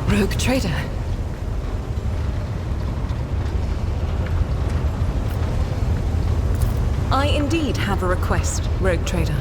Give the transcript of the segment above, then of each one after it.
Rogue Trader. I indeed have a request, Rogue Trader.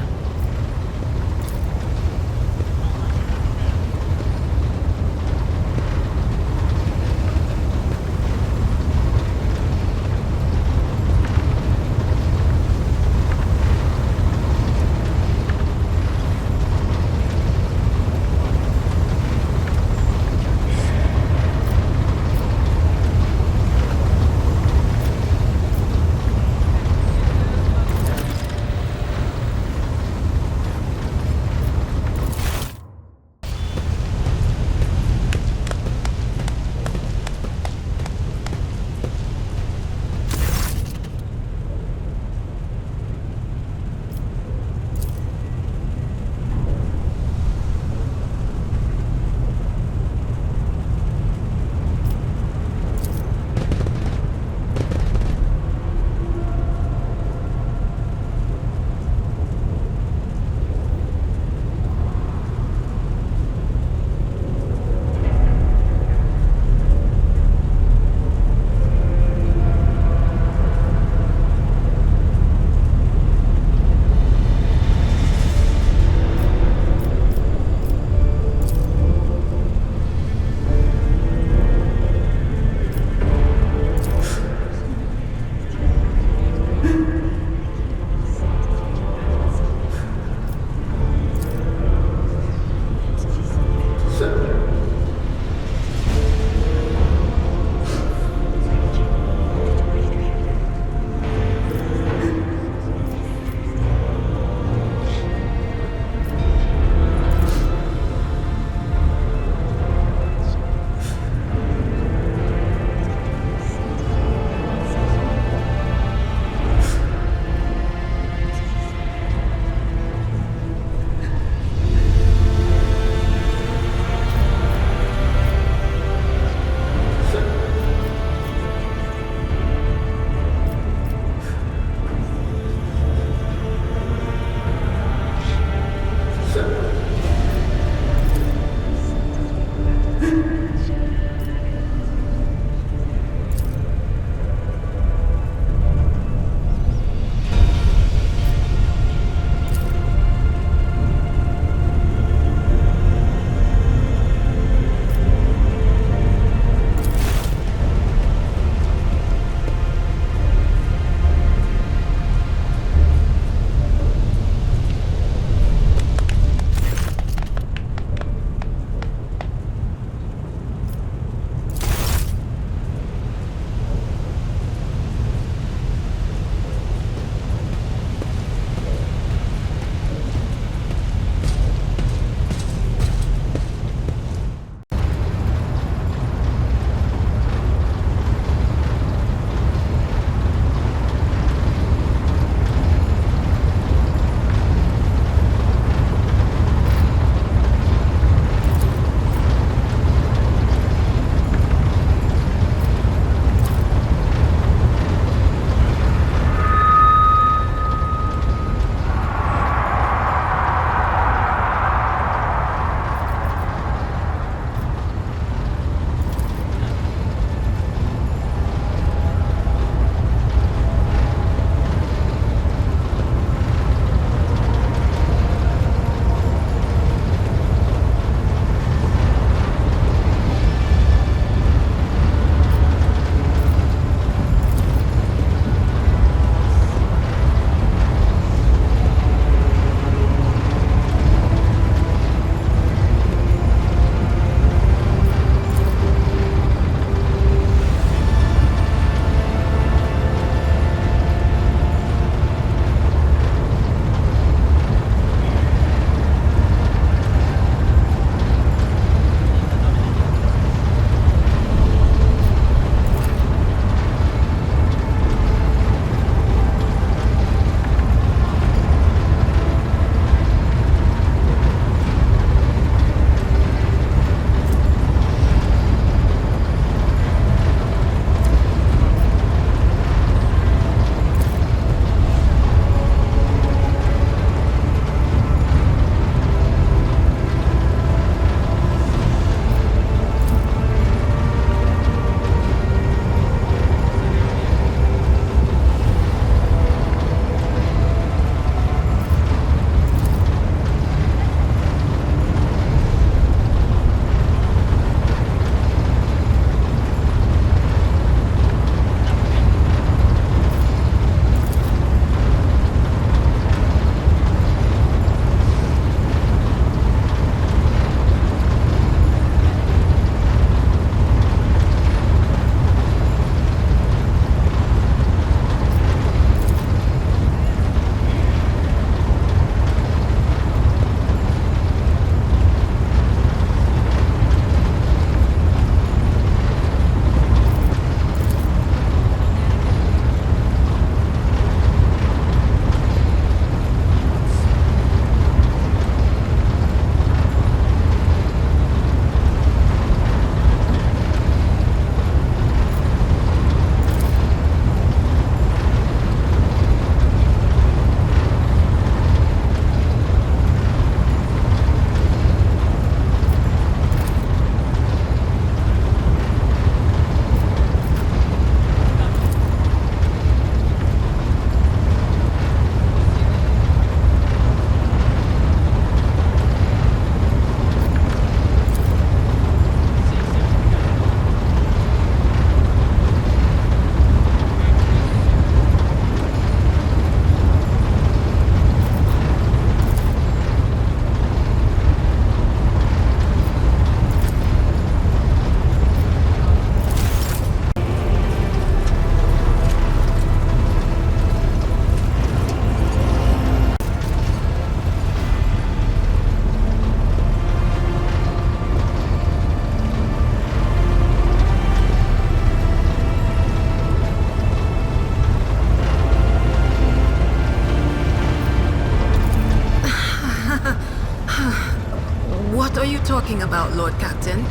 talking about, Lord Captain?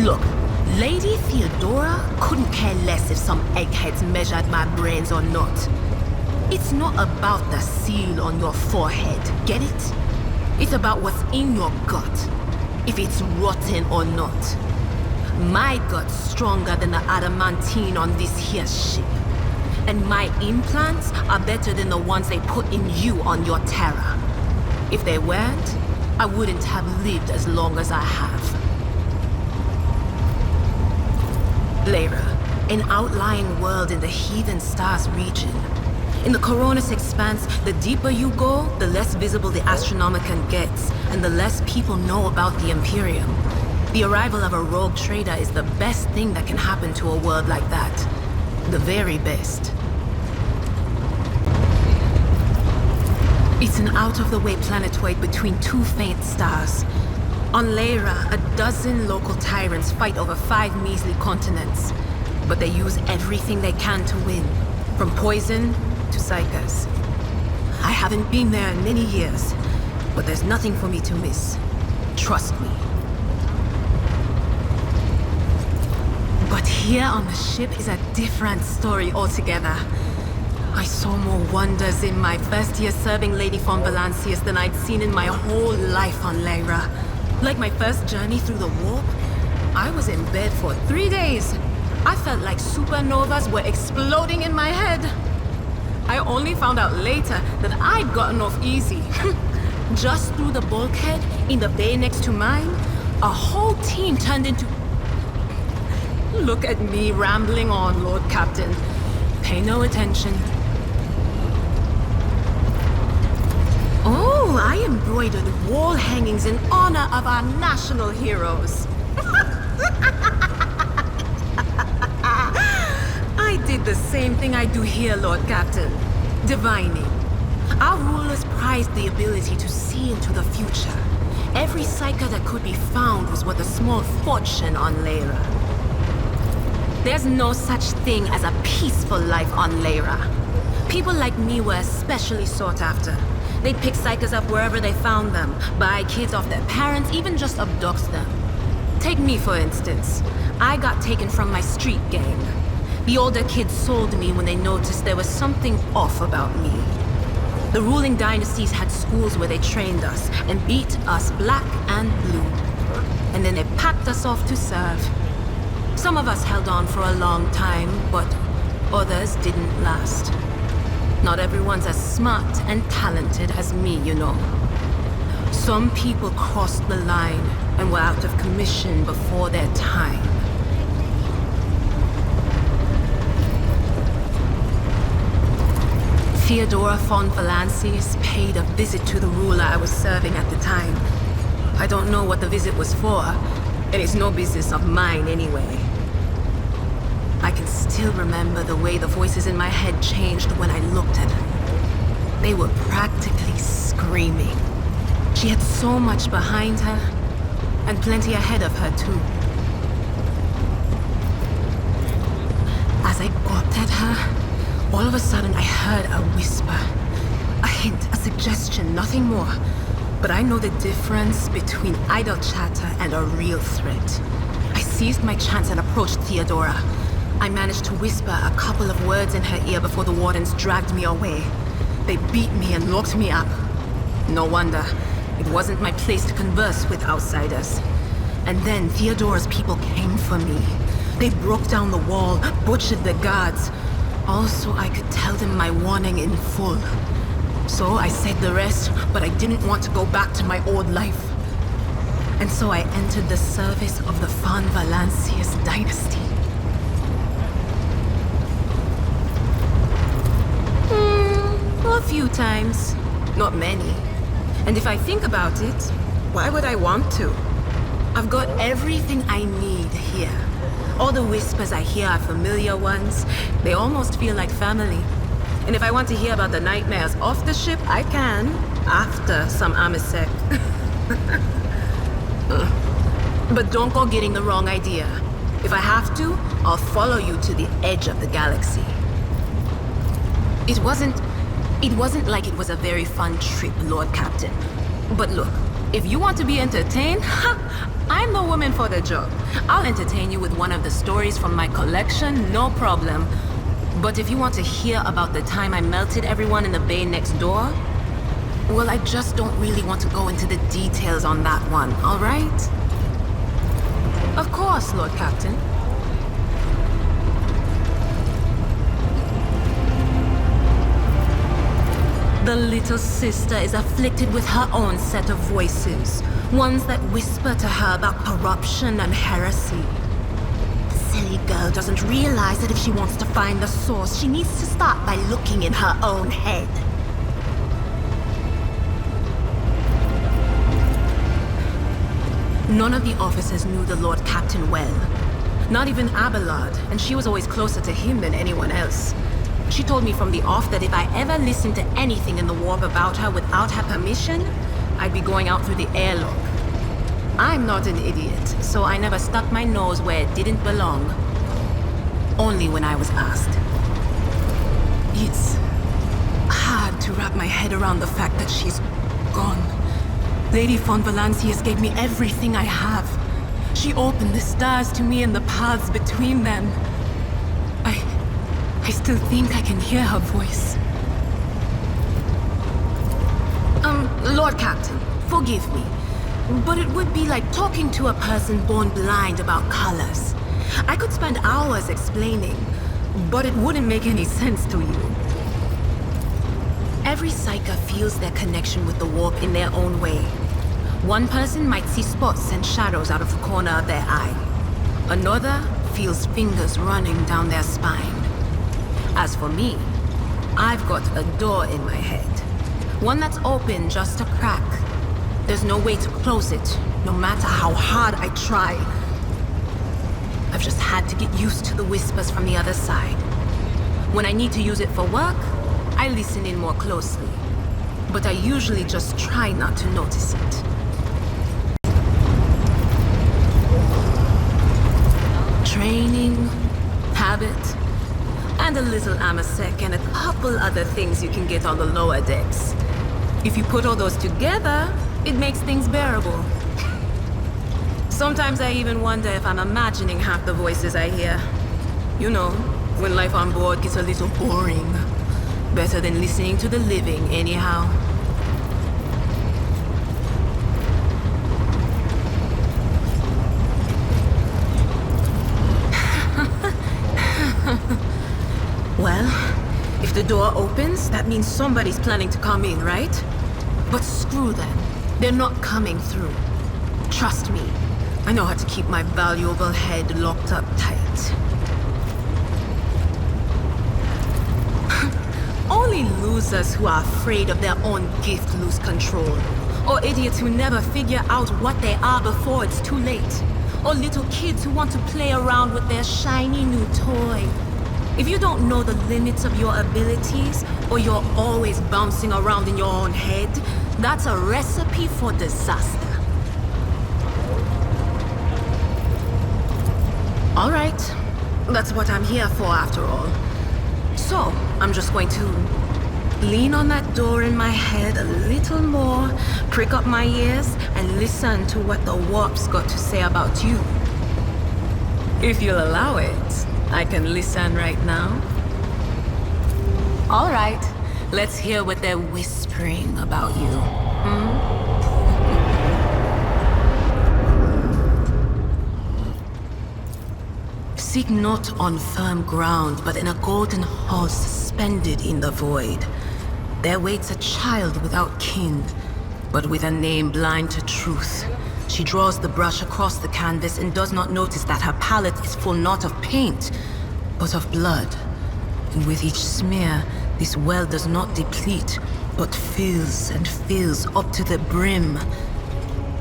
Look, Lady Theodora couldn't care less if some eggheads measured my brains or not. It's not about the seal on your forehead, get it? It's about what's in your gut, if it's rotten or not. My gut's stronger than the adamantine on this here ship. And my implants are better than the ones they put in you on your Terra. If they weren't, I wouldn't have lived as long as I have. Lyra, an outlying world in the Heathen Stars region. In the Koronus Expanse, the deeper you go, the less visible the Astronomicon gets, and the less people know about the Imperium. The arrival of a rogue trader is the best thing that can happen to a world like that. The very best. It's an out-of-the-way planetoid between two faint stars. On Lyra, a dozen local tyrants fight over 5 measly continents. But they use everything they can to win, from poison to psychers. I haven't been there in many years, but there's nothing for me to miss. Trust me. But here on the ship is a different story altogether. I saw more wonders in my first year serving Lady von Valancius than I'd seen in my whole life on Lyra. Like my first journey through the warp, I was in bed for 3 days. I felt like supernovas were exploding in my head. I only found out later that I'd gotten off easy. Just through the bulkhead, in the bay next to mine, a whole team turned into... Look at me rambling on, Lord Captain. Pay no attention. Oh, I embroidered wall hangings in honor of our national heroes. I did the same thing I do here, Lord Captain. Divining. Our rulers prized the ability to see into the future. Every psyker that could be found was worth a small fortune on Lyra. There's no such thing as a peaceful life on Lyra. People like me were especially sought after. They'd pick psychers up wherever they found them, buy kids off their parents, even just abduct them. Take me, for instance. I got taken from my street gang. The older kids sold me when they noticed there was something off about me. The ruling dynasties had schools where they trained us and beat us black and blue. And then they packed us off to serve. Some of us held on for a long time, but others didn't last. Not everyone's as smart and talented as me, you know. Some people crossed the line and were out of commission before their time. Theodora von Valancius paid a visit to the ruler I was serving at the time. I don't know what the visit was for, and it's no business of mine anyway. I can still remember the way the voices in my head changed when I looked at her. They were practically screaming. She had so much behind her, and plenty ahead of her too. As I gawped at her, all of a sudden I heard a whisper. A hint, a suggestion, nothing more. But I know the difference between idle chatter and a real threat. I seized my chance and approached Theodora. I managed to whisper a couple of words in her ear before the wardens dragged me away. They beat me and locked me up. No wonder. It wasn't my place to converse with outsiders. And then Theodora's people came for me. They broke down the wall, butchered the guards. Also, I could tell them my warning in full. So I said the rest, but I didn't want to go back to my old life. And so I entered the service of the von Valancius dynasty. A few times. Not many. And if I think about it, why would I want to? I've got everything I need here. All the whispers I hear are familiar ones. They almost feel like family. And if I want to hear about the nightmares off the ship, I can. After some Amisec. But don't go getting the wrong idea. If I have to, I'll follow you to the edge of the galaxy. It wasn't like it was a very fun trip, Lord Captain. But look, if you want to be entertained, I'm the woman for the job. I'll entertain you with one of the stories from my collection, no problem. But if you want to hear about the time I melted everyone in the bay next door, well, I just don't really want to go into the details on that one, all right? Of course, Lord Captain. The little sister is afflicted with her own set of voices, ones that whisper to her about corruption and heresy. The silly girl doesn't realize that if she wants to find the source, she needs to start by looking in her own head. None of the officers knew the Lord Captain well. Not even Abelard, and she was always closer to him than anyone else. She told me from the off that if I ever listened to anything in the warp about her without her permission, I'd be going out through the airlock. I'm not an idiot, so I never stuck my nose where it didn't belong. Only when I was asked. It's hard to wrap my head around the fact that she's gone. Lady von Valancius gave me everything I have. She opened the stars to me and the paths between them. I still think I can hear her voice. Lord Captain, forgive me, but it would be like talking to a person born blind about colors. I could spend hours explaining, but it wouldn't make any sense to you. Every Psyker feels their connection with the warp in their own way. One person might see spots and shadows out of the corner of their eye. Another feels fingers running down their spine. As for me, I've got a door in my head. One that's open just a crack. There's no way to close it, no matter how hard I try. I've just had to get used to the whispers from the other side. When I need to use it for work, I listen in more closely. But I usually just try not to notice it. Training, habit, and a little amasec and a couple other things you can get on the lower decks. If you put all those together, it makes things bearable. Sometimes I even wonder if I'm imagining half the voices I hear. You know, when life on board gets a little boring. Better than listening to the living, anyhow. Well, if the door opens, that means somebody's planning to come in, right? But screw them. They're not coming through. Trust me, I know how to keep my valuable head locked up tight. Only losers who are afraid of their own gift lose control. Or idiots who never figure out what they are before it's too late. Or little kids who want to play around with their shiny new toy. If you don't know the limits of your abilities, or you're always bouncing around in your own head, that's a recipe for disaster. All right, that's what I'm here for after all. So, I'm just going to lean on that door in my head a little more, prick up my ears, and listen to what the warp's got to say about you. If you'll allow it, I can listen right now. All right, let's hear what they're whispering about you. Seek not on firm ground, but in a golden hall suspended in the void. There waits a child without kin, but with a name blind to truth. She draws the brush across the canvas and does not notice that her palette is full not of paint, but of blood. And with each smear, this well does not deplete, but fills and fills up to the brim.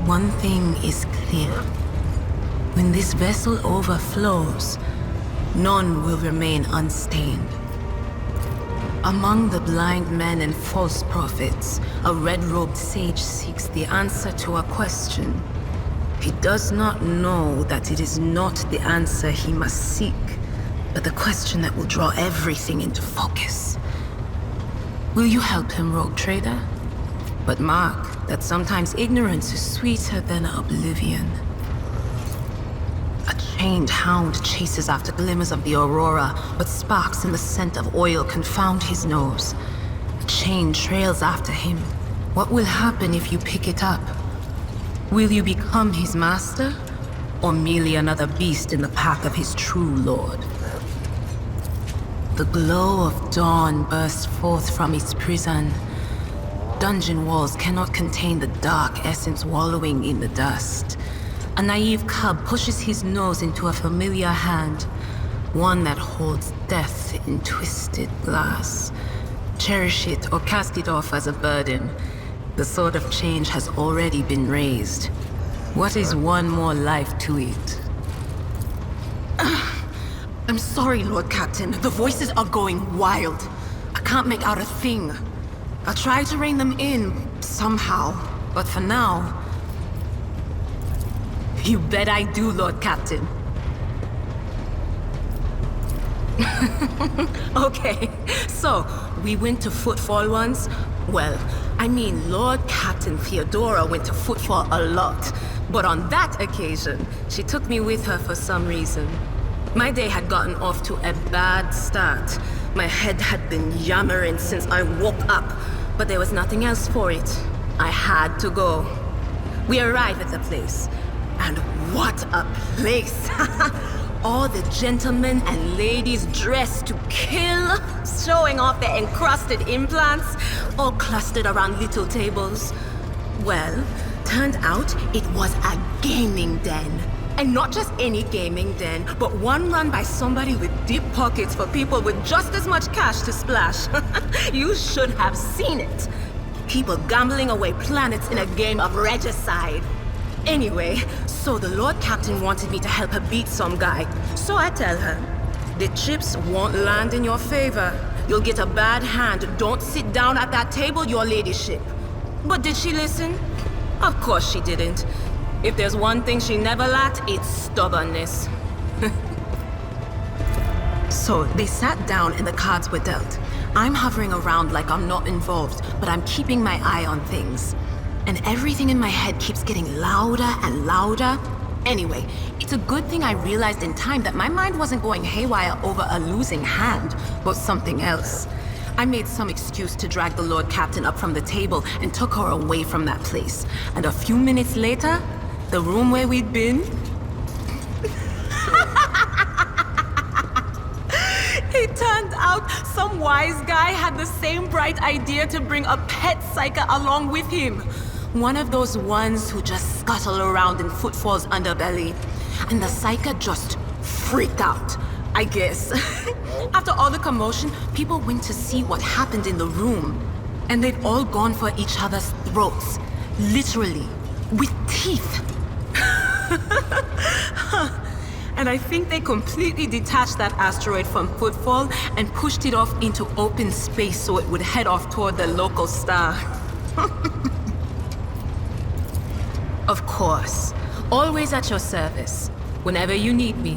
One thing is clear. When this vessel overflows, none will remain unstained. Among the blind men and false prophets, a red-robed sage seeks the answer to a question. He does not know that it is not the answer he must seek, but the question that will draw everything into focus. Will you help him, rogue trader? But mark that sometimes ignorance is sweeter than oblivion. A chained hound chases after glimmers of the aurora, but sparks in the scent of oil confound his nose. A chain trails after him. What will happen if you pick it up? Will you become his master, or merely another beast in the pack of his true lord? The glow of dawn bursts forth from its prison. Dungeon walls cannot contain the dark essence wallowing in the dust. A naive cub pushes his nose into a familiar hand, one that holds death in twisted glass. Cherish it or cast it off as a burden. The sword of change has already been raised. What is one more life to it? I'm sorry, Lord Captain. The voices are going wild. I can't make out a thing. I'll try to rein them in, somehow. But for now... You bet I do, Lord Captain. Okay, so, we went to Footfall once? Well, I mean, Lord Captain Theodora went to Footfall a lot. But on that occasion, she took me with her for some reason. My day had gotten off to a bad start. My head had been yammering since I woke up, but there was nothing else for it. I had to go. We arrived at the place, and what a place! All the gentlemen and ladies dressed to kill, showing off their encrusted implants, all clustered around little tables. Well, turned out it was a gaming den. And not just any gaming den, but one run by somebody with deep pockets for people with just as much cash to splash. You should have seen it. People gambling away planets in a game of regicide. Anyway, so the Lord Captain wanted me to help her beat some guy. So I tell her, the chips won't land in your favor. You'll get a bad hand. Don't sit down at that table, your ladyship. But did she listen? Of course she didn't. If there's one thing she never lacked, it's stubbornness. So they sat down and the cards were dealt. I'm hovering around like I'm not involved, but I'm keeping my eye on things. And everything in my head keeps getting louder and louder. Anyway, it's a good thing I realized in time that my mind wasn't going haywire over a losing hand, but something else. I made some excuse to drag the Lord Captain up from the table and took her away from that place. And a few minutes later, the room where we'd been... It turned out some wise guy had the same bright idea to bring a pet psyker along with him. One of those ones who just scuttle around in Footfall's underbelly. And the psyker just freaked out, I guess. After all the commotion, people went to see what happened in the room. And they'd all gone for each other's throats. Literally. With teeth. And I think they completely detached that asteroid from Footfall and pushed it off into open space so it would head off toward the local star. Of course. Always at your service. Whenever you need me.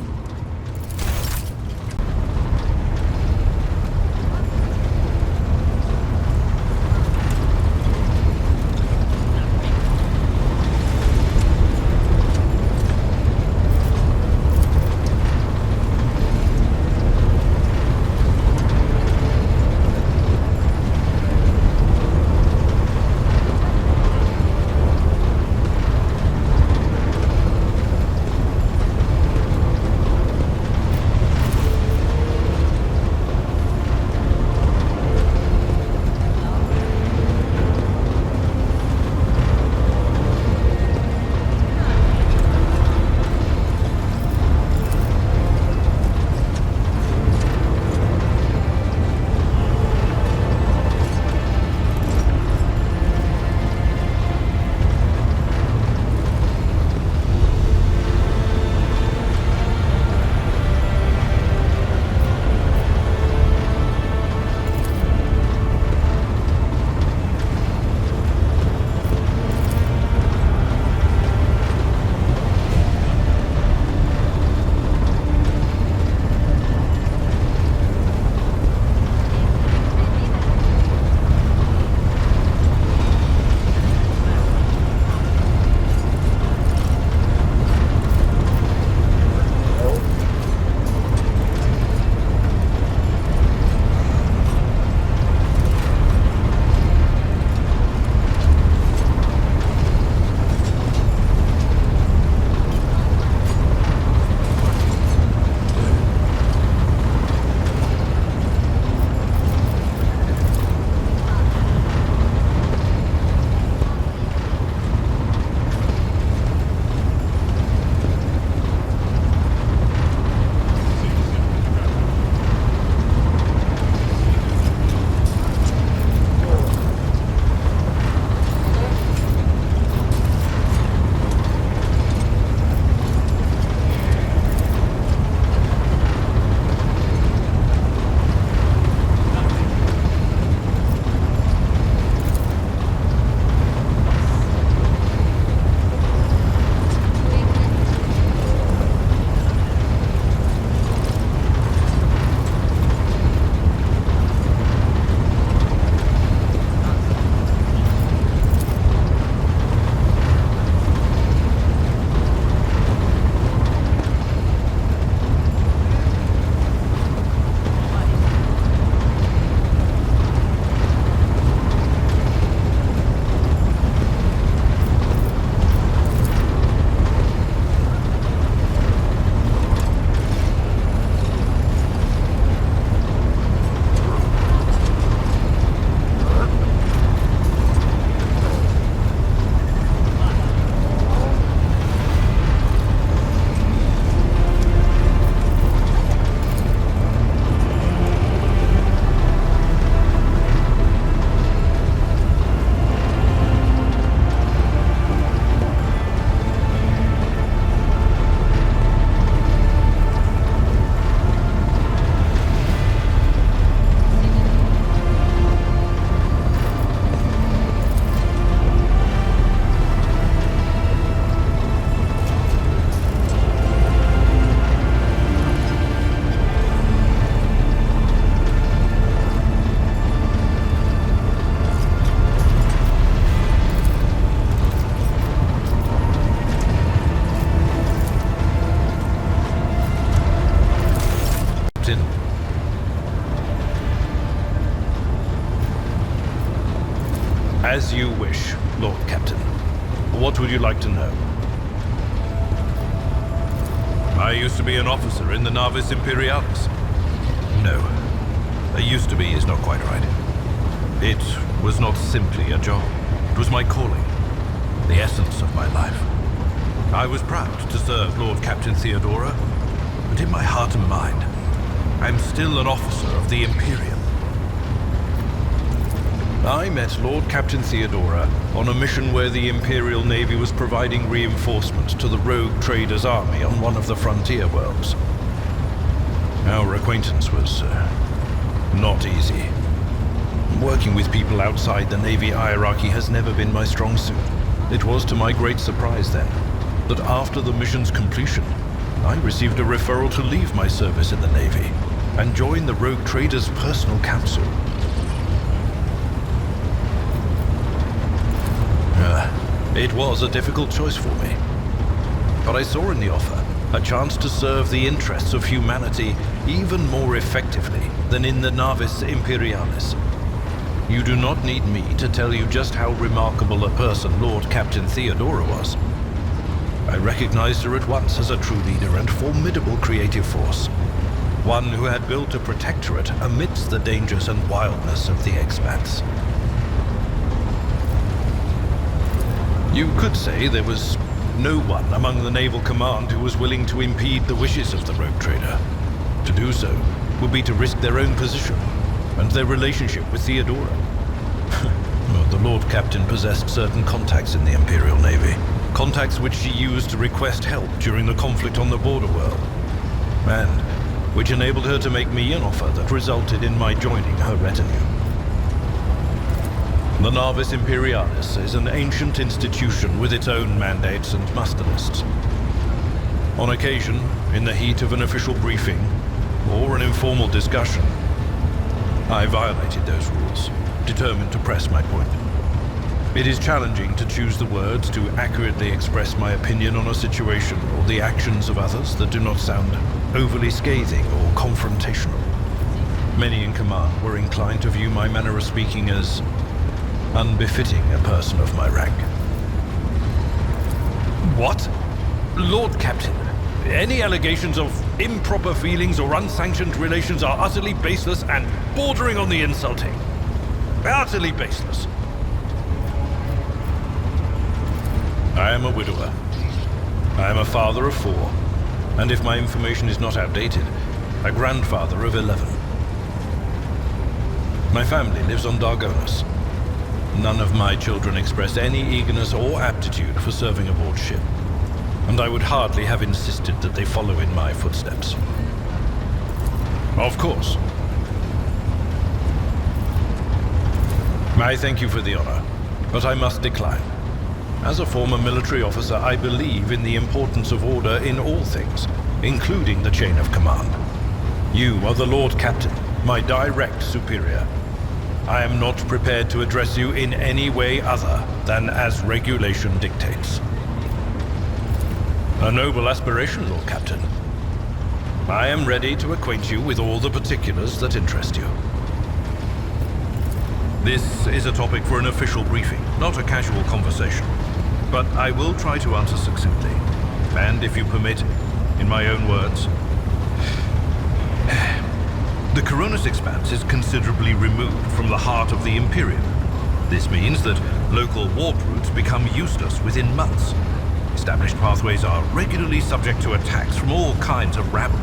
As you wish, Lord Captain. What would you like to know? I used to be an officer in the Navis Imperialis. No. Used to be is not quite right. It was not simply a job. It was my calling. The essence of my life. I was proud to serve Lord Captain Theodora, but in my heart and mind, I'm still an officer of the Imperium. I met Lord Captain Theodora on a mission where the Imperial Navy was providing reinforcements to the rogue traders' army on one of the frontier worlds. Our acquaintance was not easy. Working with people outside the Navy hierarchy has never been my strong suit. It was to my great surprise then, that after the mission's completion, I received a referral to leave my service in the Navy and join the rogue traders' personal council. It was a difficult choice for me, but I saw in the offer a chance to serve the interests of humanity even more effectively than in the Navis Imperialis. You do not need me to tell you just how remarkable a person Lord Captain Theodora was. I recognized her at once as a true leader and formidable creative force. One who had built a protectorate amidst the dangers and wildness of the Expanse. You could say there was no one among the naval command who was willing to impede the wishes of the rogue trader. To do so would be to risk their own position and their relationship with Theodora. The Lord Captain possessed certain contacts in the Imperial Navy. Contacts which she used to request help during the conflict on the border world. And which enabled her to make me an offer that resulted in my joining her retinue. The Navis Imperialis is an ancient institution with its own mandates and muster lists. On occasion, in the heat of an official briefing, or an informal discussion, I violated those rules, determined to press my point. It is challenging to choose the words to accurately express my opinion on a situation or the actions of others that do not sound overly scathing or confrontational. Many in command were inclined to view my manner of speaking as unbefitting a person of my rank. What? Lord Captain, any allegations of improper feelings or unsanctioned relations are utterly baseless and bordering on the insulting. Utterly baseless. I am a widower. I am a father of 4, and if my information is not outdated, a grandfather of 11. My family lives on Dargonus. None of my children express any eagerness or aptitude for serving aboard ship, and I would hardly have insisted that they follow in my footsteps. Of course. I thank you for the honor, but I must decline. As a former military officer, I believe in the importance of order in all things, including the chain of command. You are the Lord Captain, my direct superior. I am not prepared to address you in any way other than as regulation dictates. A noble aspiration, Lord Captain. I am ready to acquaint you with all the particulars that interest you. This is a topic for an official briefing, not a casual conversation. But I will try to answer succinctly, and if you permit, in my own words. The Koronus Expanse is considerably removed from the heart of the Imperium. This means that local warp routes become useless within months. Established pathways are regularly subject to attacks from all kinds of rabble.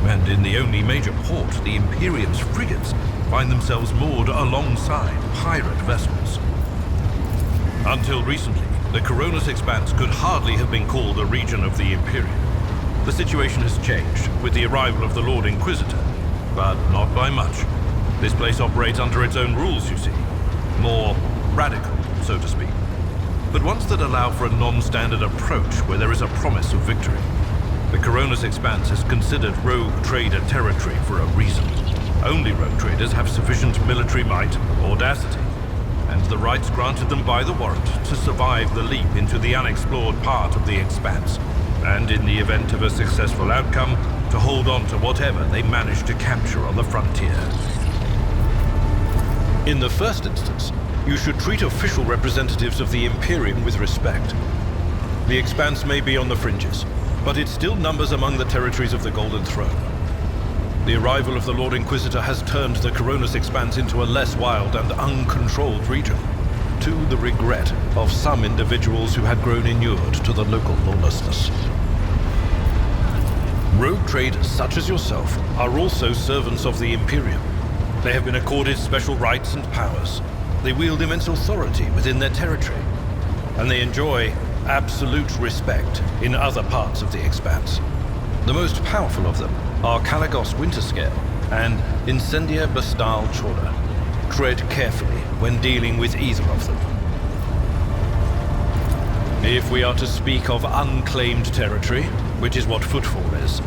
And in the only major port, the Imperium's frigates find themselves moored alongside pirate vessels. Until recently, the Koronus Expanse could hardly have been called a region of the Imperium. The situation has changed with the arrival of the Lord Inquisitor, but not by much. This place operates under its own rules, you see. More radical, so to speak. But ones that allow for a non-standard approach where there is a promise of victory. The Koronus Expanse is considered rogue trader territory for a reason. Only rogue traders have sufficient military might, audacity, and the rights granted them by the warrant to survive the leap into the unexplored part of the Expanse, and in the event of a successful outcome, to hold on to whatever they manage to capture on the frontier. In the first instance, you should treat official representatives of the Imperium with respect. The Expanse may be on the fringes, but it still numbers among the territories of the Golden Throne. The arrival of the Lord Inquisitor has turned the Koronus Expanse into a less wild and uncontrolled region, to the regret of some individuals who had grown inured to the local lawlessness. Rogue traders such as yourself are also servants of the Imperium. They have been accorded special rights and powers. They wield immense authority within their territory, and they enjoy absolute respect in other parts of the Expanse. The most powerful of them are Kalagos Winterscale and Incendia Bastal Chorda. Tread carefully when dealing with either of them. If we are to speak of unclaimed territory, which is what Footfall is,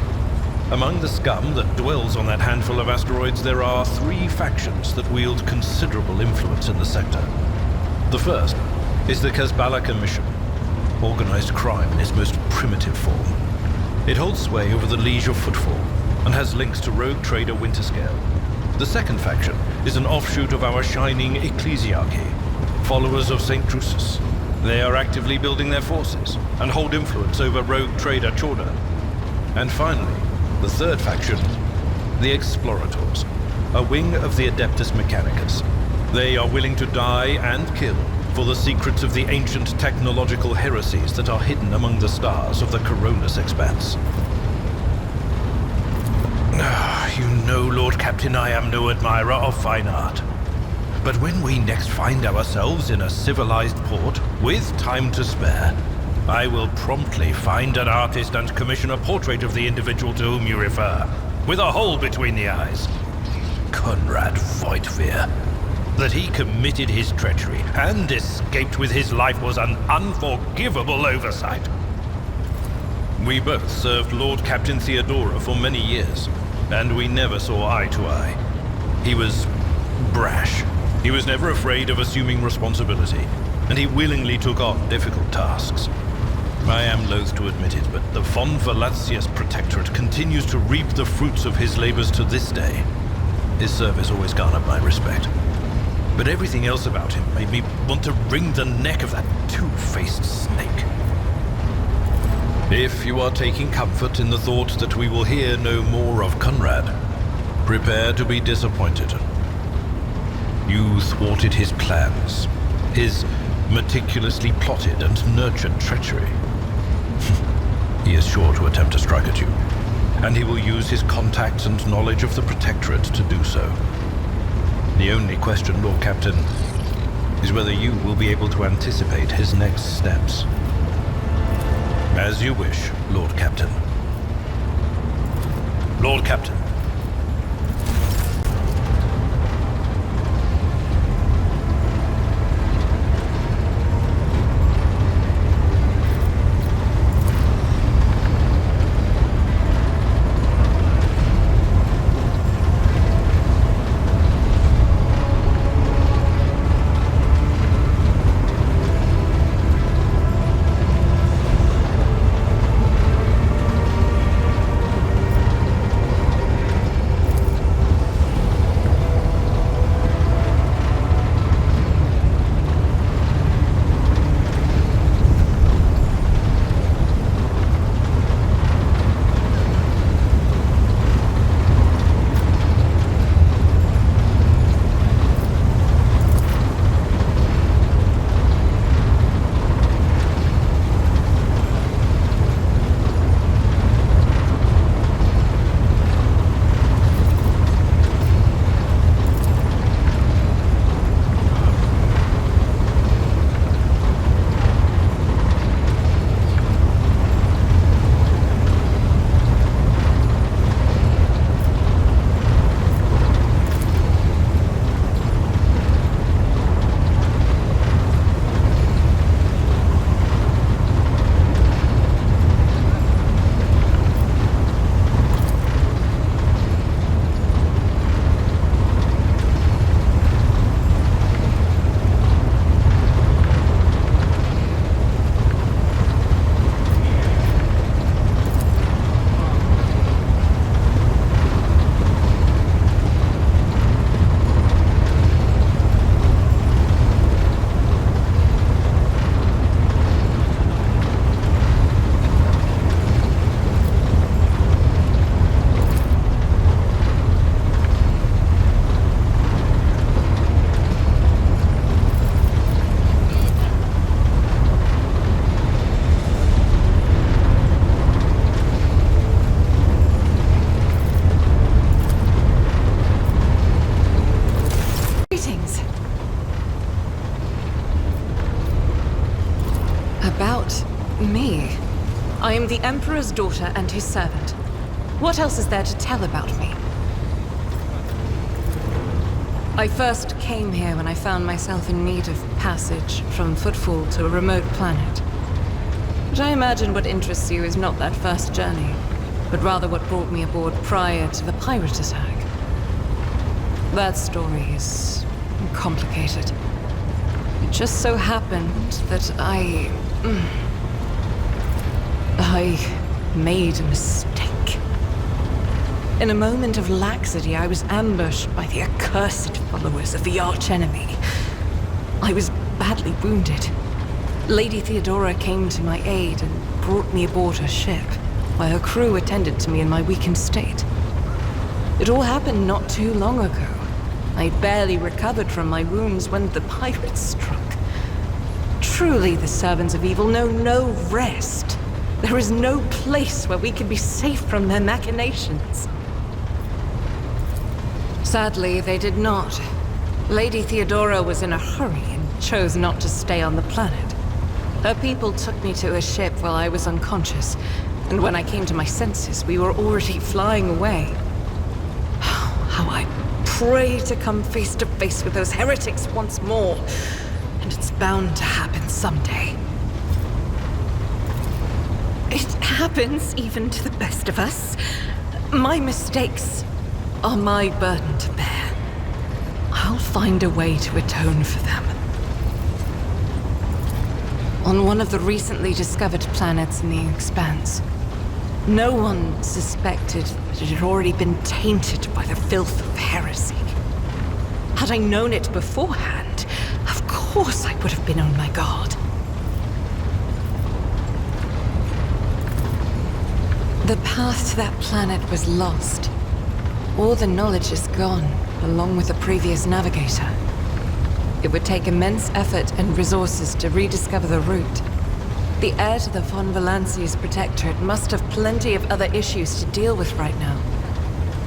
among the scum that dwells on that handful of asteroids, there are 3 factions that wield considerable influence in the sector. The first is the Kazbala Commission, organized crime in its most primitive form. It holds sway over the Liege of Footfall and has links to rogue trader Winterscale. The second faction is an offshoot of our shining ecclesiarchy, followers of St. Drusus. They are actively building their forces and hold influence over rogue trader Chorda. And finally, the third faction, the Explorators, a wing of the Adeptus Mechanicus. They are willing to die and kill for the secrets of the ancient technological heresies that are hidden among the stars of the Koronus Expanse. You know, Lord Captain, I am no admirer of fine art. But when we next find ourselves in a civilized port with time to spare, I will promptly find an artist and commission a portrait of the individual to whom you refer, with a hole between the eyes. Conrad Voightveer. That he committed his treachery and escaped with his life was an unforgivable oversight. We both served Lord Captain Theodora for many years, and we never saw eye to eye. He was brash. He was never afraid of assuming responsibility, and he willingly took on difficult tasks. I am loath to admit it, but the Von Velatius Protectorate continues to reap the fruits of his labors to this day. His service always garnered my respect. But everything else about him made me want to wring the neck of that two-faced snake. If you are taking comfort in the thought that we will hear no more of Conrad, prepare to be disappointed. You thwarted his plans, his meticulously plotted and nurtured treachery. He is sure to attempt to strike at you, and he will use his contacts and knowledge of the Protectorate to do so. The only question, Lord Captain, is whether you will be able to anticipate his next steps. As you wish, Lord Captain. Lord Captain. Me? I am the Emperor's daughter and his servant. What else is there to tell about me? I first came here when I found myself in need of passage from Footfall to a remote planet. But I imagine what interests you is not that first journey, but rather what brought me aboard prior to the pirate attack. That story is complicated. It just so happened that I made a mistake. In a moment of laxity, I was ambushed by the accursed followers of the archenemy. I was badly wounded. Lady Theodora came to my aid and brought me aboard her ship, while her crew attended to me in my weakened state. It all happened not too long ago. I'd barely recovered from my wounds when the pirates struck. Truly, the servants of evil know no rest. There is no place where we can be safe from their machinations. Sadly, they did not. Lady Theodora was in a hurry and chose not to stay on the planet. Her people took me to a ship while I was unconscious, and when I came to my senses, we were already flying away. How I pray to come face to face with those heretics once more, and it's bound to happen someday. It happens even to the best of us. My mistakes are my burden to bear. I'll find a way to atone for them. On one of the recently discovered planets in the Expanse, no one suspected that it had already been tainted by the filth of heresy. Had I known it beforehand, of course I would have been on my guard. The path to that planet was lost. All the knowledge is gone, along with the previous navigator. It would take immense effort and resources to rediscover the route. The heir to the von Valanci's protectorate must have plenty of other issues to deal with right now.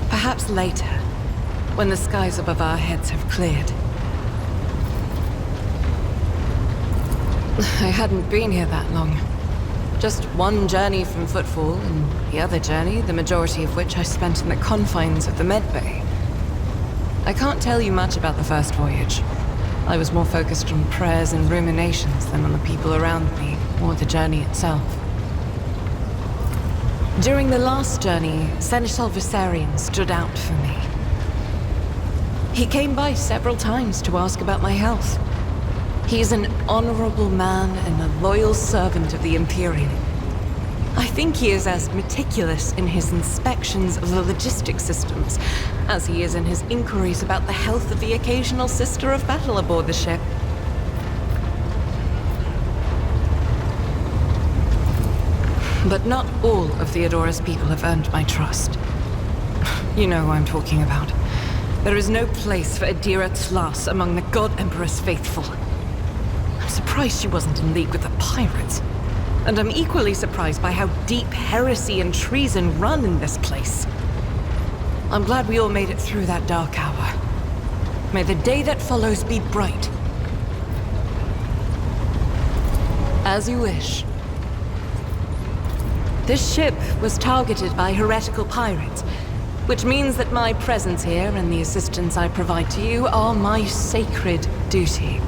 Perhaps later, when the skies above our heads have cleared. I hadn't been here that long. Just one journey from Footfall, and the other journey, the majority of which I spent in the confines of the medbay. I can't tell you much about the first voyage. I was more focused on prayers and ruminations than on the people around me, or the journey itself. During the last journey, Seneschal Viserion stood out for me. He came by several times to ask about my health. He's an honorable man and a loyal servant of the Imperium. I think he is as meticulous in his inspections of the logistics systems as he is in his inquiries about the health of the occasional sister of battle aboard the ship. But not all of Theodora's people have earned my trust. You know who I'm talking about. There is no place for Adira Tlas among the God Emperor's faithful. I'm surprised she wasn't in league with the pirates. And I'm equally surprised by how deep heresy and treason run in this place. I'm glad we all made it through that dark hour. May the day that follows be bright. As you wish. This ship was targeted by heretical pirates, which means that my presence here and the assistance I provide to you are my sacred duty.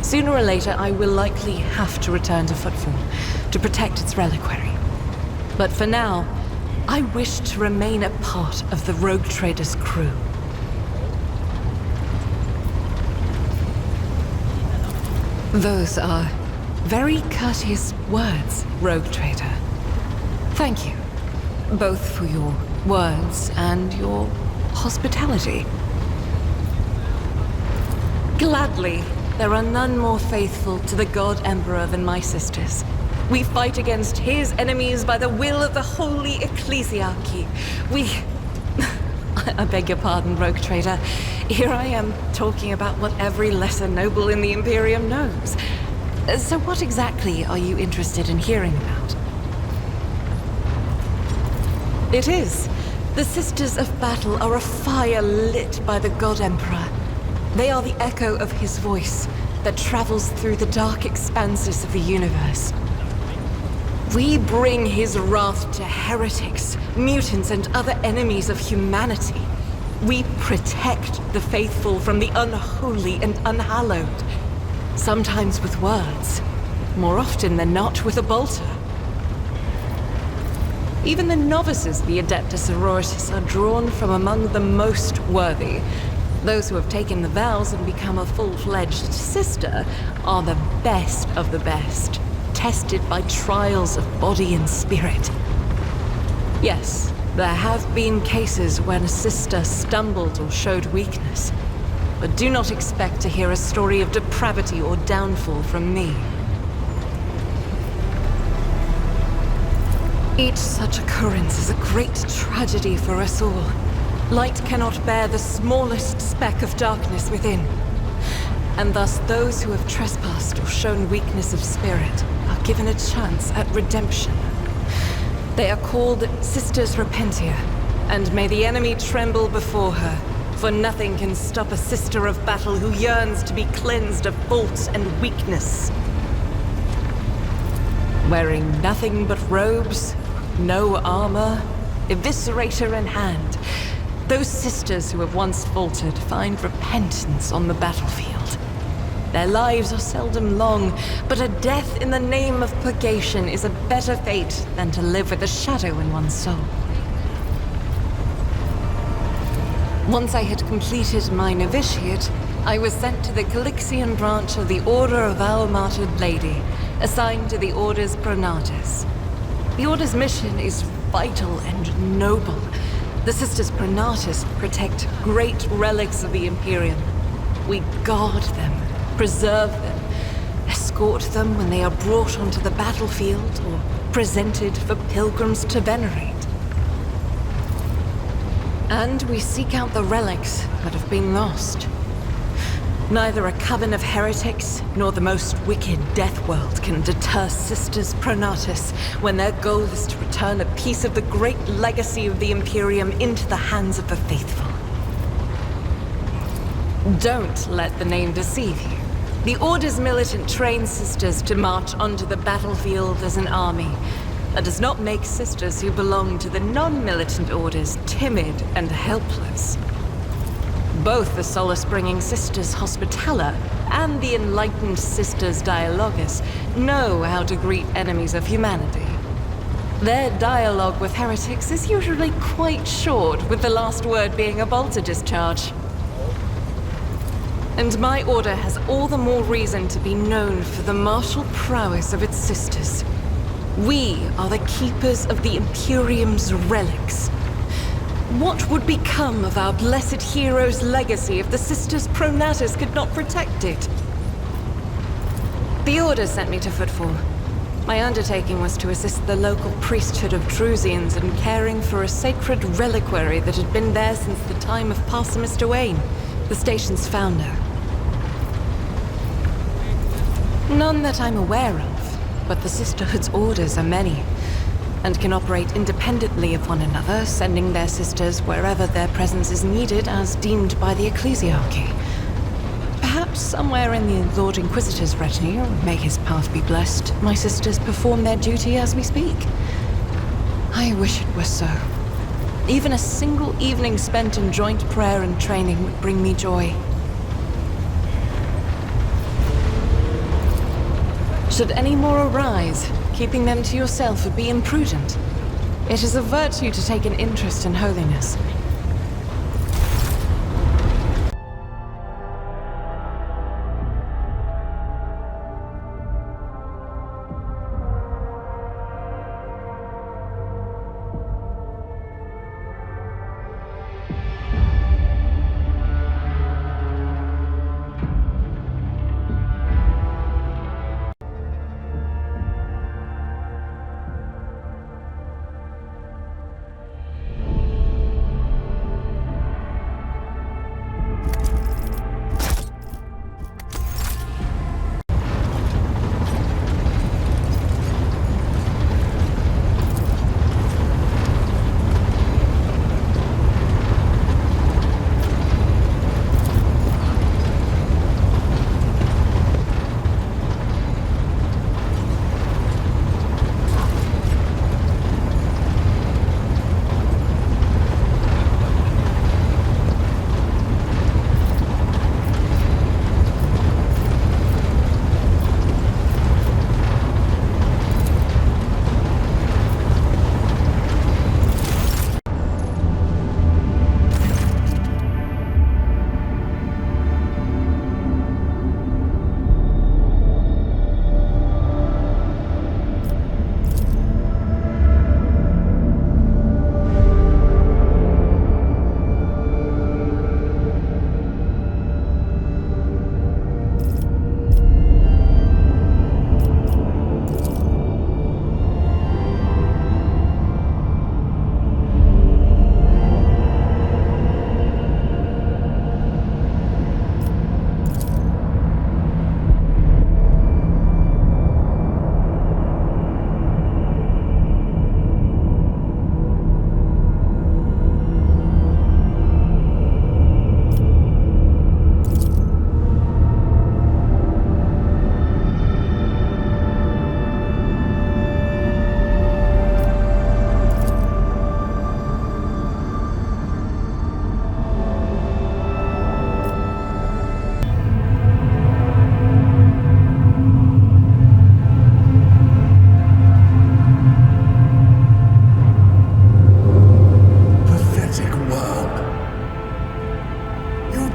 Sooner or later, I will likely have to return to Footfall to protect its reliquary. But for now, I wish to remain a part of the Rogue Trader's crew. Those are very courteous words, Rogue Trader. Thank you, both for your words and your hospitality. Gladly. There are none more faithful to the God Emperor than my sisters. We fight against his enemies by the will of the Holy Ecclesiarchy. I beg your pardon, Rogue Trader. Here I am talking about what every lesser noble in the Imperium knows. So what exactly are you interested in hearing about? It is. The Sisters of Battle are a fire lit by the God Emperor. They are the echo of his voice that travels through the dark expanses of the universe. We bring his wrath to heretics, mutants, and other enemies of humanity. We protect the faithful from the unholy and unhallowed. Sometimes with words, more often than not with a bolter. Even the novices of the Adeptus Sororitas are drawn from among the most worthy. Those who have taken the vows and become a full-fledged sister are the best of the best, tested by trials of body and spirit. Yes, there have been cases when a sister stumbled or showed weakness, but do not expect to hear a story of depravity or downfall from me. Each such occurrence is a great tragedy for us all. Light cannot bear the smallest speck of darkness within. And thus those who have trespassed or shown weakness of spirit are given a chance at redemption. They are called Sisters Repentia, and may the enemy tremble before her, for nothing can stop a sister of battle who yearns to be cleansed of fault and weakness. Wearing nothing but robes, no armor, eviscerator in hand, those sisters who have once faltered find repentance on the battlefield. Their lives are seldom long, but a death in the name of purgation is a better fate than to live with a shadow in one's soul. Once I had completed my novitiate, I was sent to the Calixian branch of the Order of Our Martyred Lady, assigned to the Order's Pronatus. The Order's mission is vital and noble. The Sisters Pronatus protect great relics of the Imperium. We guard them, preserve them, escort them when they are brought onto the battlefield or presented for pilgrims to venerate. And we seek out the relics that have been lost. Neither a coven of heretics nor the most wicked death world can deter Sisters Pronatus when their goal is to return a piece of the great legacy of the Imperium into the hands of the faithful. Don't let the name deceive you. The Order's militant trains sisters to march onto the battlefield as an army. That does not make sisters who belong to the non-militant orders timid and helpless. Both the solace-bringing Sisters Hospitaller and the enlightened Sisters Dialogus know how to greet enemies of humanity. Their dialogue with heretics is usually quite short, with the last word being a bolter discharge. And my order has all the more reason to be known for the martial prowess of its sisters. We are the keepers of the Imperium's relics. What would become of our blessed hero's legacy if the Sisters Pronatus could not protect it? The Order sent me to Footfall. My undertaking was to assist the local priesthood of Drusians in caring for a sacred reliquary that had been there since the time of Parsimus Duane, the station's founder. None that I'm aware of, but the Sisterhood's orders are many, and can operate independently of one another, sending their sisters wherever their presence is needed as deemed by the ecclesiarchy. Perhaps somewhere in the Lord Inquisitor's retinue, may his path be blessed, my sisters perform their duty as we speak. I wish it were so. Even a single evening spent in joint prayer and training would bring me joy. Should any more arise, keeping them to yourself would be imprudent. It is a virtue to take an interest in holiness.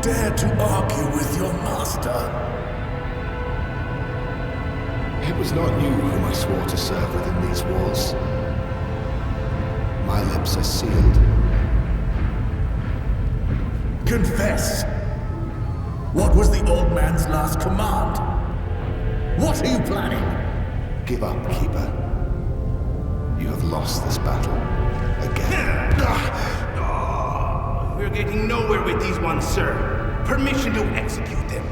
dare to argue with your master? It was not you whom I swore to serve within these walls. My lips are sealed. Confess. What was the old man's last command? What are you planning? Give up, Keeper. You have lost this battle. Again. We're getting nowhere with these ones, sir. Permission to execute them.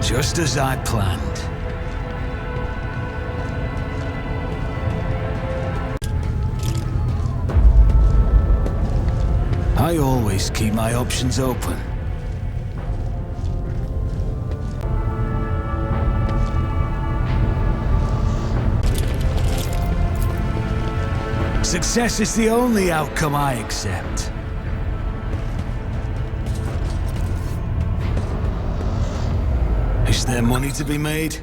Just as I planned. I always keep my options open. Success is the only outcome I accept. Is there money to be made?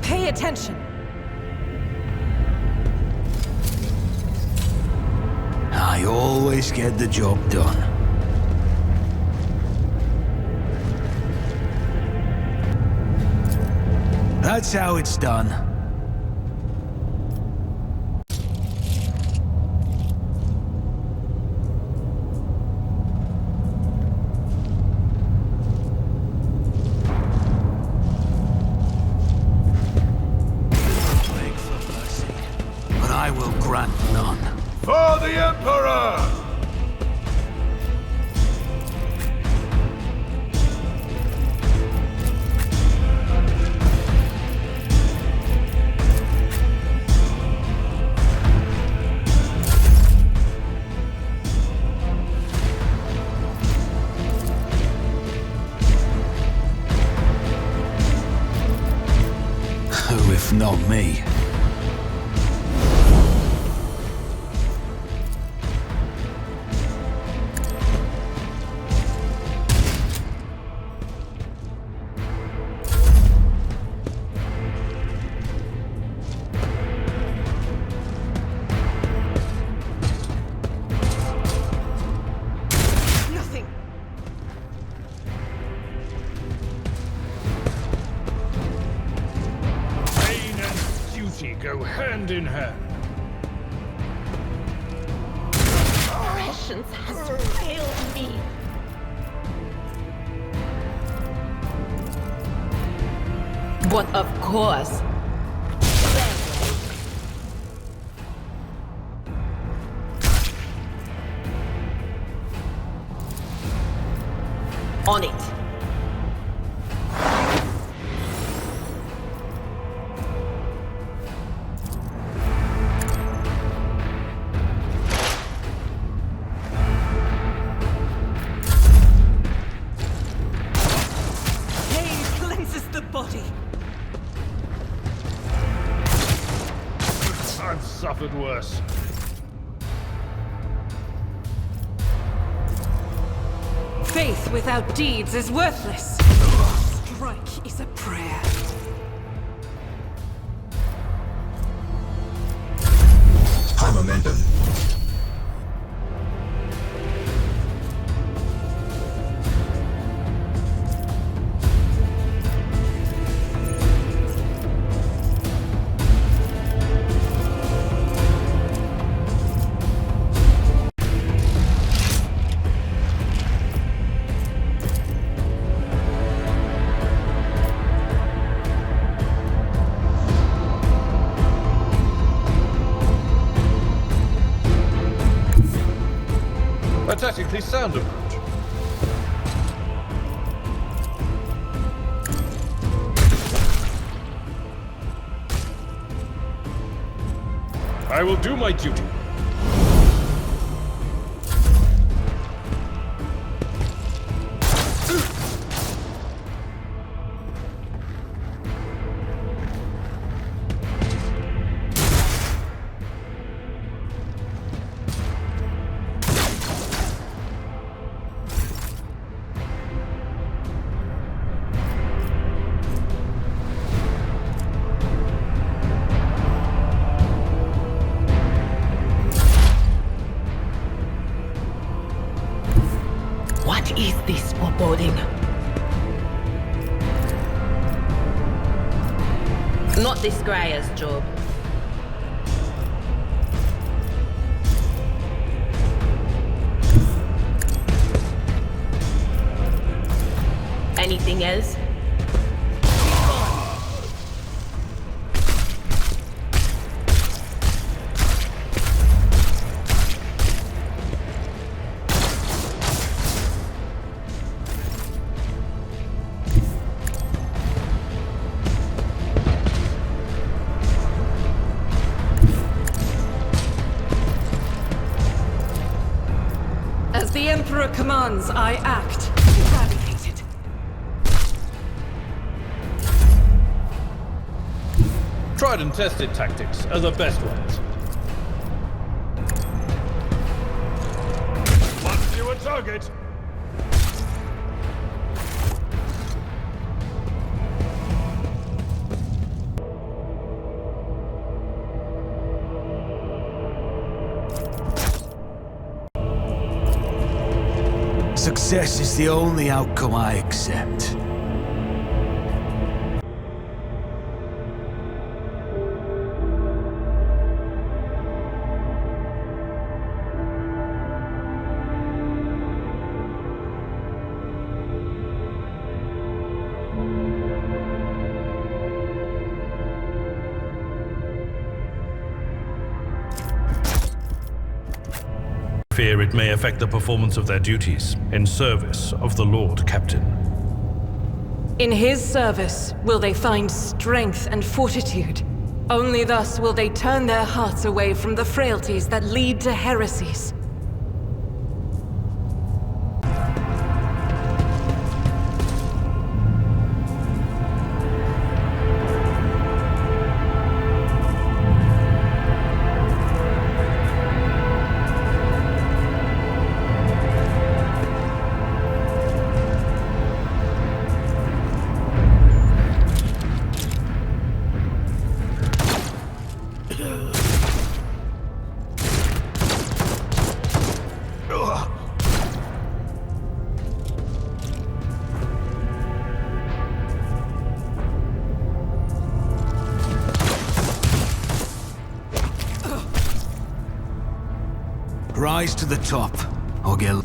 Pay attention. I always get the job done. That's how it's done. But I will grant none. For the Emperor! Who if not me? Nothing. Pain and duty go hand in hand. Prescience has failed me. But of course. On it. Pain cleanses the body. I've suffered worse. Faith without deeds is worthless. Strike is a prayer. High momentum. A tactically sound approach. I will do my duty. What is this foreboding? Not this Greyer's job. Anything else? Emperor commands, I act. Eradicated. Tried and tested tactics are the best ones. Once you a target. Success is the only outcome I accept. Fear it may affect the performance of their duties in service of the Lord Captain. In his service will they find strength and fortitude. Only thus will they turn their hearts away from the frailties that lead to heresies. Rise to the top, or get...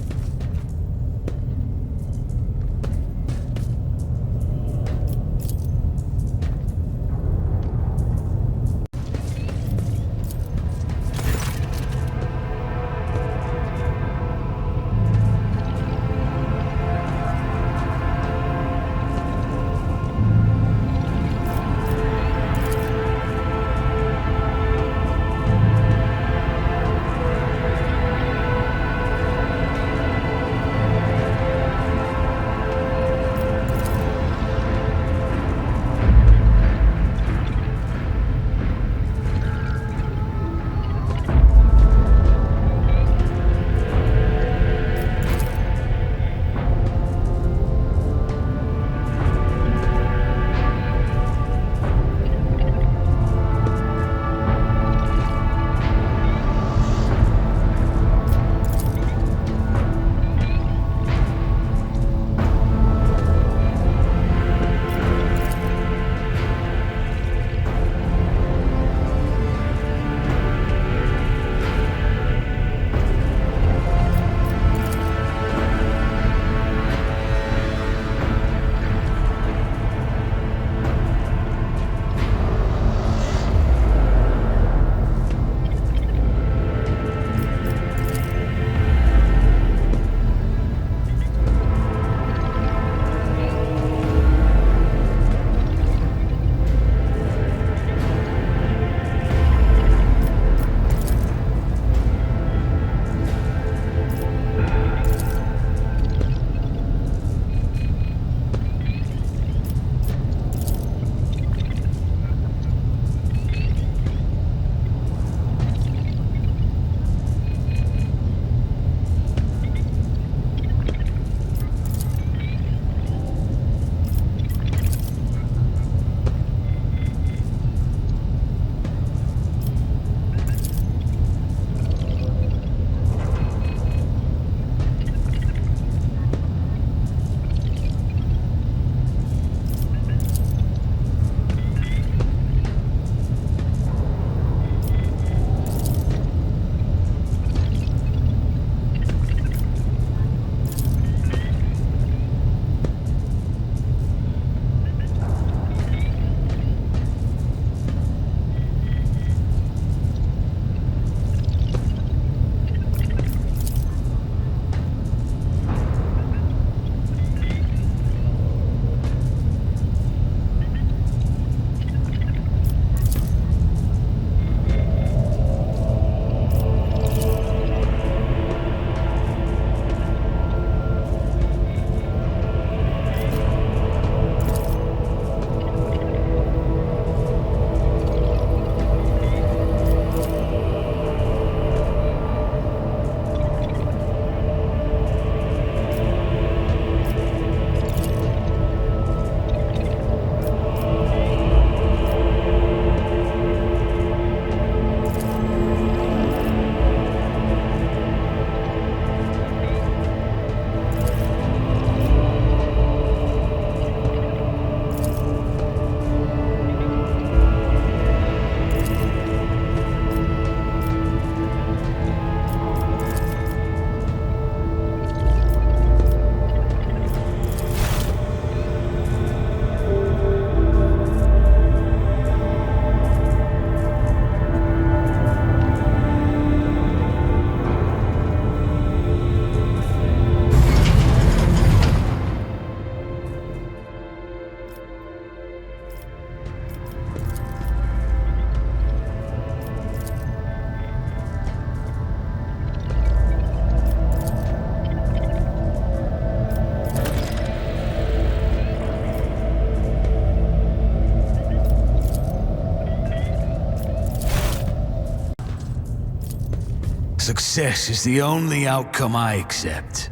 Success is the only outcome I accept.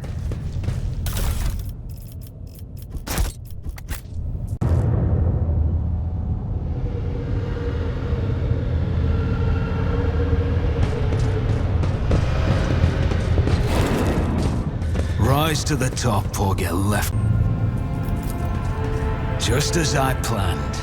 Rise to the top or get left. Just as I planned.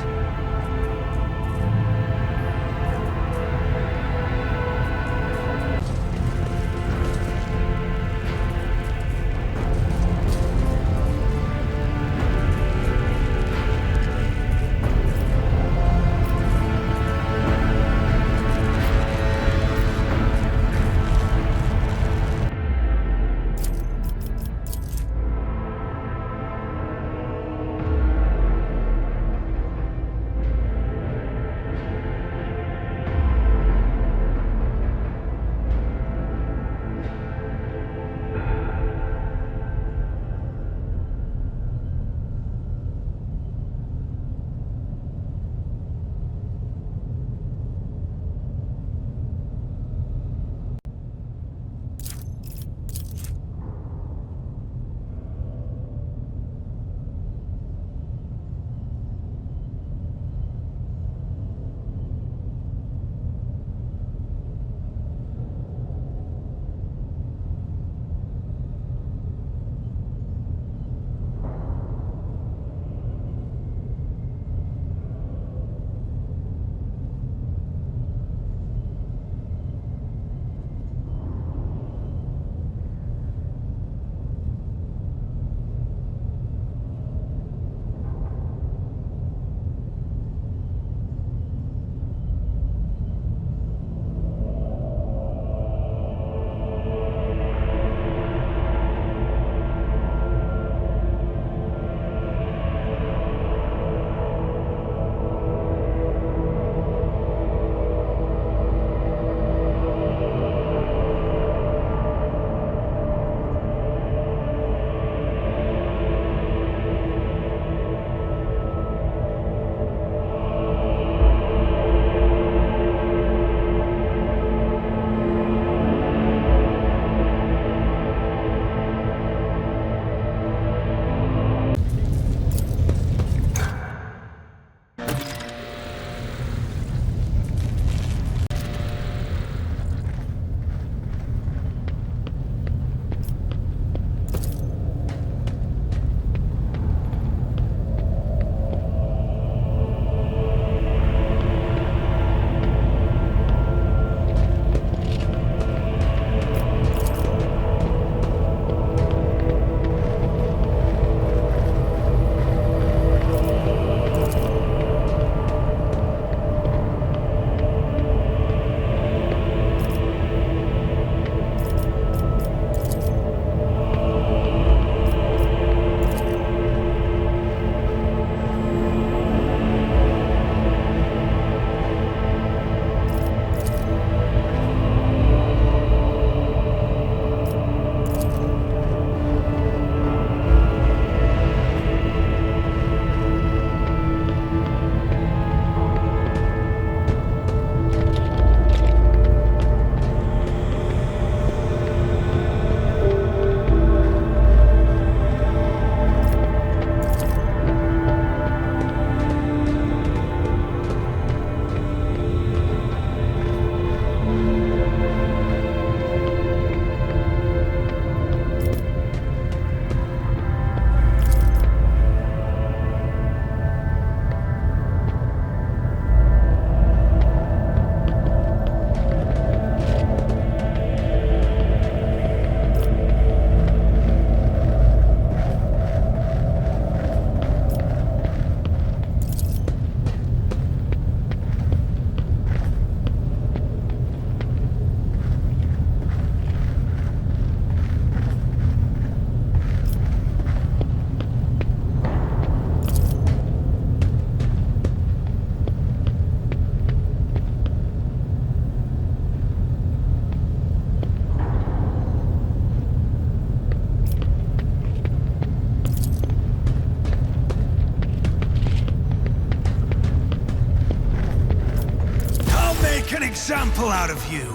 Example out of you.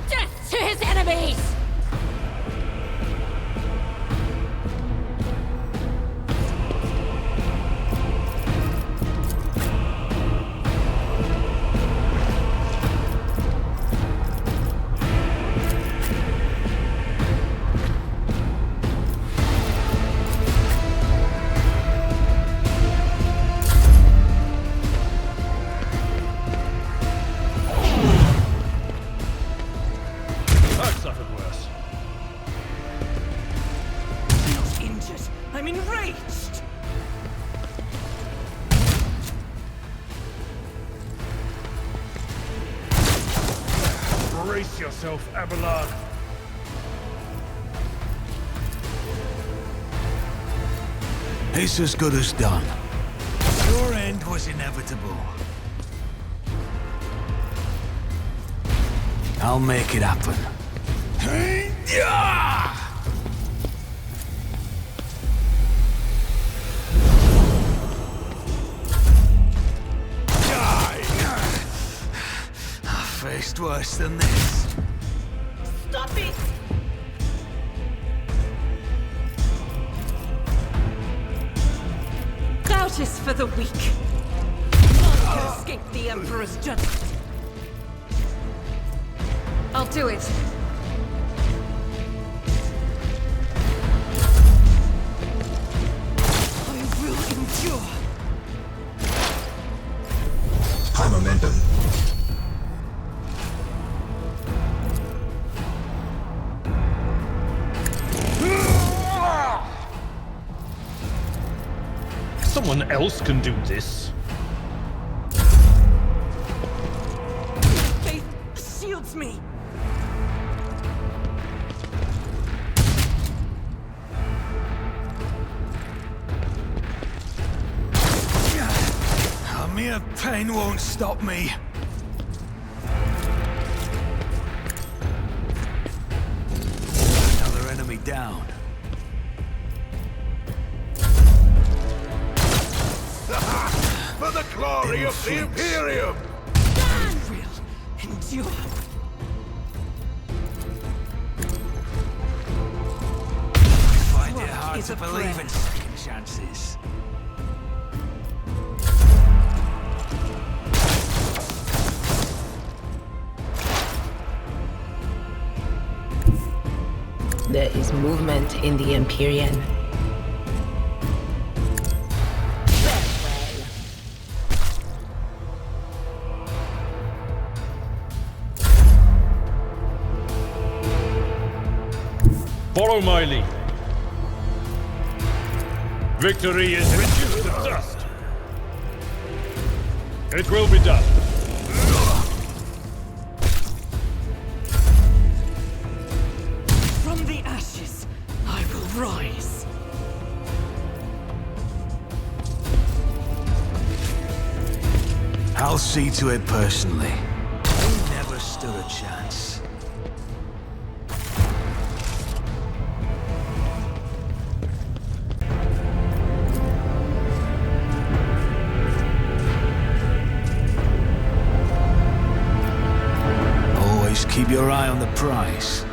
Death to his enemies! I'm enraged! Brace yourself, Abelard. It's as good as done. Your end was inevitable. I'll make it happen. I've faced worse than this. Stop it! Doubt is for the weak. None can escape the Emperor's judgment. I'll do it. I will endure. High momentum. Someone else can do this. Faith shields me. Mere pain won't stop me. Another enemy down. For the glory of the Imperium! I will endure. I find it hard is to a believe prayer. in second chances. There is movement in the Imperium. Follow my lead. Victory is reduced to dust. It will be done. From the ashes, I will rise. I'll see to it personally. You never stood a chance. Always keep your eye on the prize.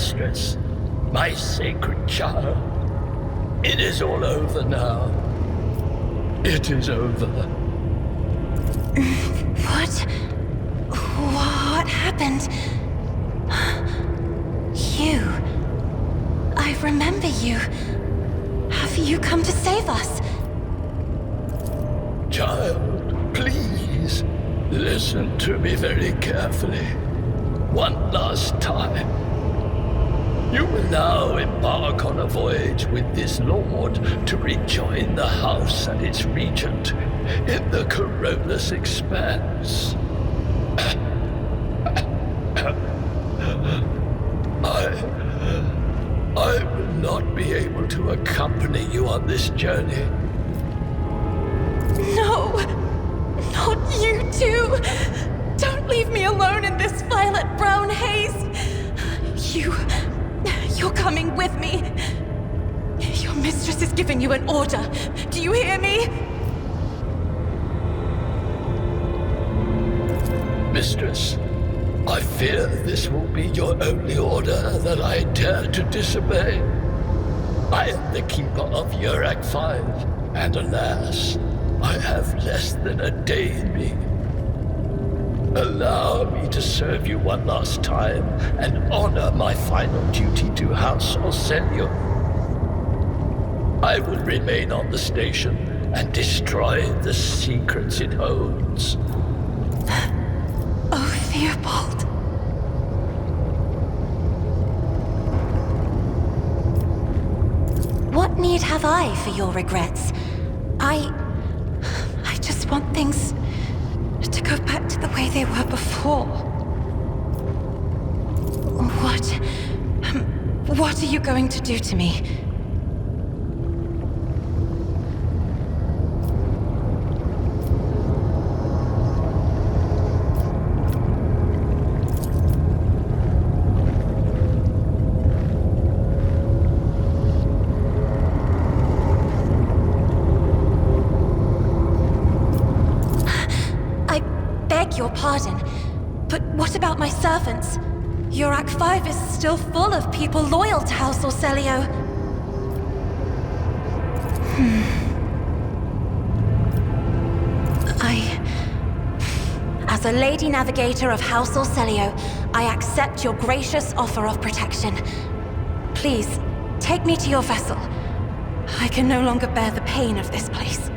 mistress, my sacred child. It is all over now. It is over. What happened? You. I remember you. Have you come to save us? Child, please, listen to me very carefully. One last time. You will now embark on a voyage with this lord to rejoin the house and its regent in the Koronus Expanse. I will not be able to accompany you on this journey. No! Not you too! Don't leave me alone in this violet-brown haze! You're coming with me. Your mistress is giving you an order. Do you hear me? Mistress, I fear this will be your only order that I dare to disobey. I am the keeper of Urak 5, and alas, I have less than a day in me. Allow me to serve you one last time and honor my final duty to House Orselio. I will remain on the station and destroy the secrets it holds. Oh, Theobald. What need have I for your regrets? I just want things to go back to the way they were before. What are you going to do to me? Your pardon, but what about my servants? Urak 5 is still full of people loyal to House Orselio. As a Lady Navigator of House Orselio, I accept your gracious offer of protection. Please, take me to your vessel. I can no longer bear the pain of this place.